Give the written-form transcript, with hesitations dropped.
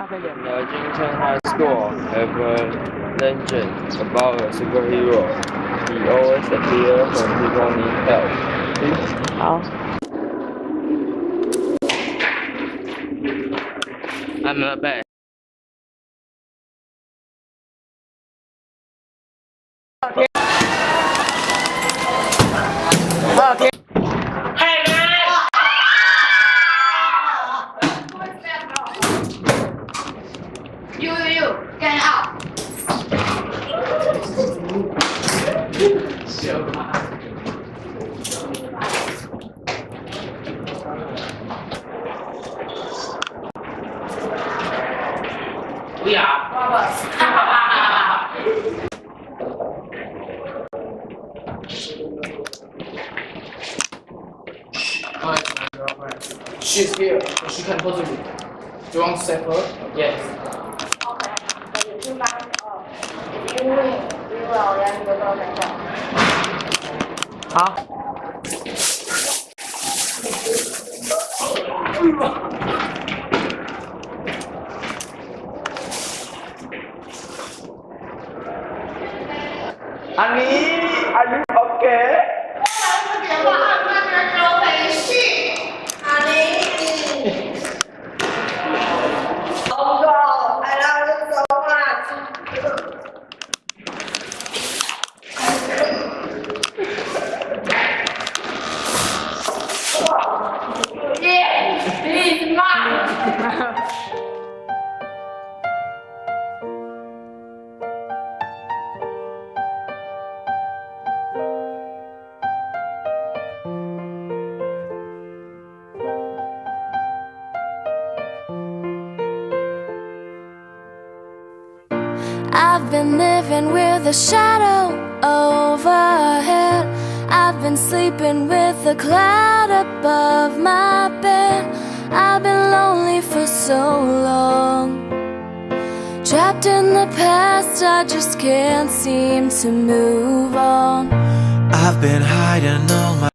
The Jinchen High School have a legend about a superhero. He always appears when people need help. 好。I'm a bad. Okay. Hey man! You, get out! 不要！She's here. She can go to you. Do you want to save her? Yes. Okay. 好。安妮 ，Are you okay? 电话按那边找培训。阿玲。Oh God! I love you so much. Yeah, this is mine. I've been living with a shadow overhead. I've been sleeping with a cloud above my bed. I've been lonely for so long, trapped in the past, I just can't seem to move on. I've been hiding all my